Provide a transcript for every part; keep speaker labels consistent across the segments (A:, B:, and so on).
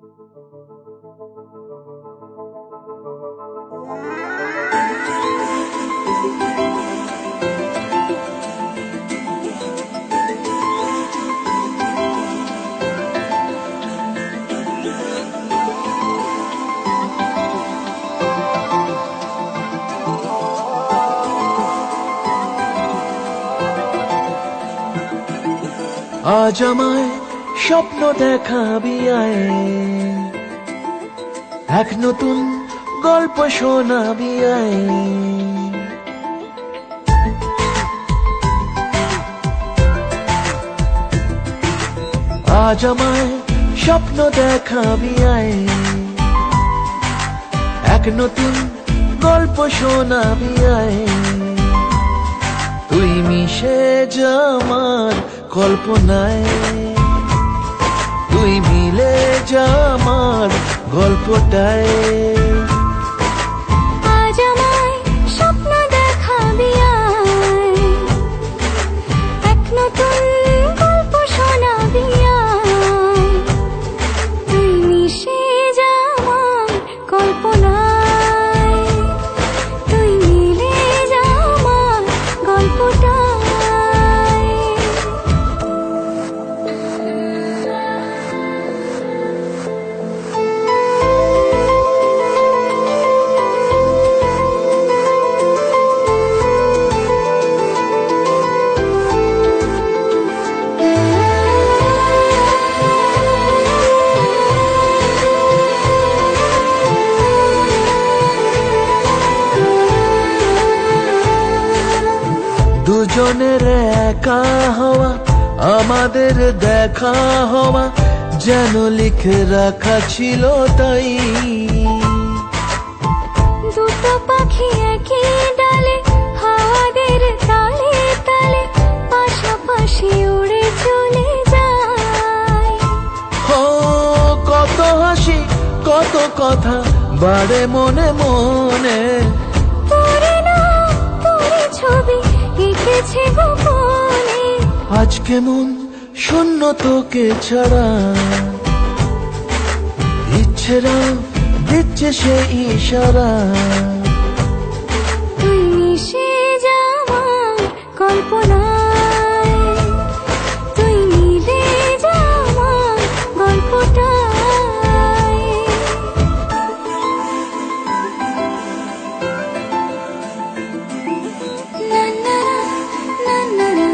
A: আজ আমায় স্বপ্ন দেখাবি আয়, এক নতুন গল্প শোনাবি আয়। আজ আমায় স্বপ্ন দেখাবি আয়, এক নতুন গল্প শোনাবি আয়। তুই মিশে যা আমার কল্পনায়, তুই মিলে যা আমার গল্পটায়।
B: আজ আমায় স্বপ্ন দেখাবি আয়, এক নতুন গল্প শোনাবি আয়। তুই মিশে যা আমার কল্পনায়, তুই মিলে যা আমার গল্পটায়।
A: দুজনের একা হওয়া, আমাদের দেখা হওয়া যেন লিখে রাখা ছিল তাই।
B: দুটো পাখি একই ডালে, হাওয়াদের তালে তালে পাশাপাশি উড়ে চলে যায়।
A: ও কত হাসি কত কথা বাড়ে মনে মনে,
B: তোরে না তোরে ছবি এঁকেছে গোপনে।
A: আজ কেমন শূন্য তোকে ছাড়া, ইচ্ছেরা দিচ্ছে সে ইশারা।
B: তুই মিশে যা আমার কল্পনায়, তুই মিলে যা আমার গল্পটায়। না না না না না না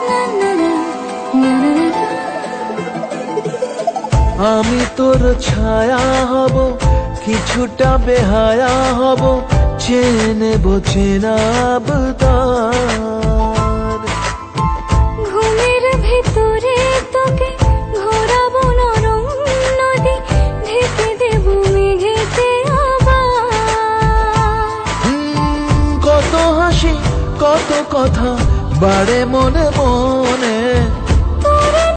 B: না না না।
A: আমি তোর ছায়া হব, কিছুটা বেহায়া হব, চেনে চেনাব তার।
B: ঘুমের ভেতরে তোকে ঘোরাবো নরম নদী, ঢেকে দেবো মেঘেতে আবার।
A: কত হাসি কত কথা বাড়ে মনে মনে,